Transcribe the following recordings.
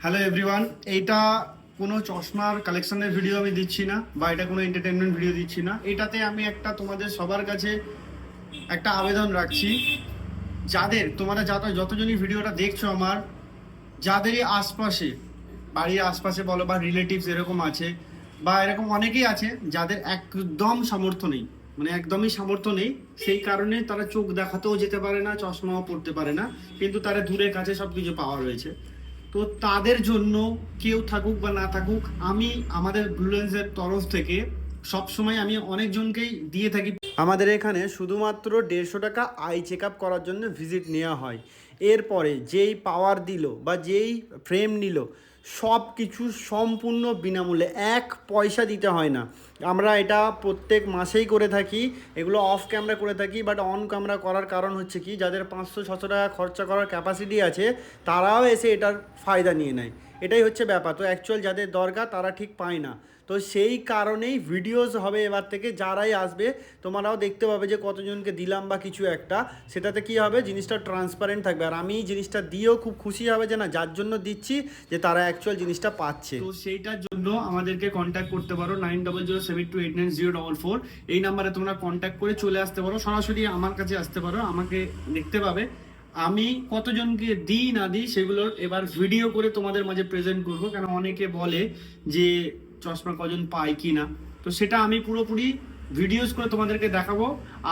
Hello everyone, এইটা কোনো চশমার কালেকশনের ভিডিও আমি দিচ্ছি না বা এটা কোনো এন্টারটেনমেন্ট ভিডিও দিচ্ছি না। এটাতে আমি একটা তোমাদের সবার কাছে একটা আবেদন রাখছি, যাদের তোমরা যতজনই ভিডিওটা দেখছো আমার, যাদেরই আশপাশে বাড়ির আশপাশে বলো বা রিলেটিভস এরকম আছে বা এরকম অনেকেই আছে যাদের একদম সামর্থ্য নেই, মানে একদমই সামর্থ্য নেই, সেই কারণে তারা চোখ দেখাতেও যেতে পারে না, চশমাও পড়তে পারে না, কিন্তু তারা দূরের কাছে সব কিছু পাওয়া রয়েছে। তো তাদের জন্য কেউ থাকুক বা না থাকুক, আমি আমাদের ব্লুলেন্সের তরফ থেকে সবসময় আমি অনেকজনকেই দিয়ে থাকি। আমাদের এখানে শুধুমাত্র 150 টাকা আই চেক আপ করার জন্য ভিজিট নেওয়া হয়। এরপরে যেই পাওয়ার দিল বা যেই ফ্রেম নিল, সব কিছু সম্পূর্ণ বিনামূল্যে, এক পয়সা দিতে হয় না। আমরা এটা প্রত্যেক মাসেই করে থাকি, এগুলো অফ ক্যামেরা করে থাকি, বাট অন ক্যামেরা করার কারণ হচ্ছে কি, যাদের 500-600 টাকা খরচা করার ক্যাপাসিটি আছে তারাও এসে এটার ফায়দা নিয়ে নেয়। এটাই হচ্ছে ব্যাপার। তো অ্যাকচুয়াল যাদের দরকার তারা ঠিক পায় না। তো সেই কারণেই ভিডিওস হবে এবার থেকে, যারাই আসবে তোমরাও দেখতে পাবে যে কতজনকে দিলাম বা কিছু একটা, সেটাতে কি হবে, জিনিসটা ট্রান্সপারেন্ট থাকবে। আর আমি জিনিসটা দিয়েও খুব খুশি হবে যে না, যার জন্য দিচ্ছি যে তারা অ্যাকচুয়াল জিনিসটা পাচ্ছে। তো সেইটার জন্য আমাদেরকে কন্ট্যাক্ট করতে পারো 9007289044। এই নাম্বারে তোমরা কন্ট্যাক্ট করে চলে আসতে পারো, সরাসরি আমার কাছে আসতে পারো, আমাকে দেখতে পাবে। আমি কতজনকে দিই না দিই সেগুলোর এবার ভিডিও করে তোমাদের মাঝে প্রেজেন্ট করবো, কেন অনেকে বলে যে চশমা কজন পায় কি না। তো সেটা আমি পুরোপুরি ভিডিওস করে তোমাদেরকে দেখাবো,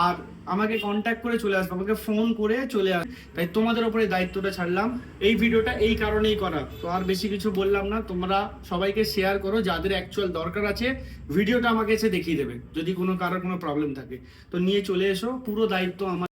আর আমাকে কন্ট্যাক্ট করে চলে আসবে, আমাকে ফোন করে চলে আসবে। তাই তোমাদের উপরে দায়িত্বটা ছাড়লাম। এই ভিডিওটা এই কারণেই করা, তো আর বেশি কিছু বললাম না। তোমরা সবাইকে শেয়ার করো, যাদের অ্যাকচুয়াল দরকার আছে ভিডিওটা আমাকে এসে দেখিয়ে দেবে, যদি কারোর কোনো প্রবলেম থাকে। তো নিয়ে চলে এসো, পুরো দায়িত্ব আমার।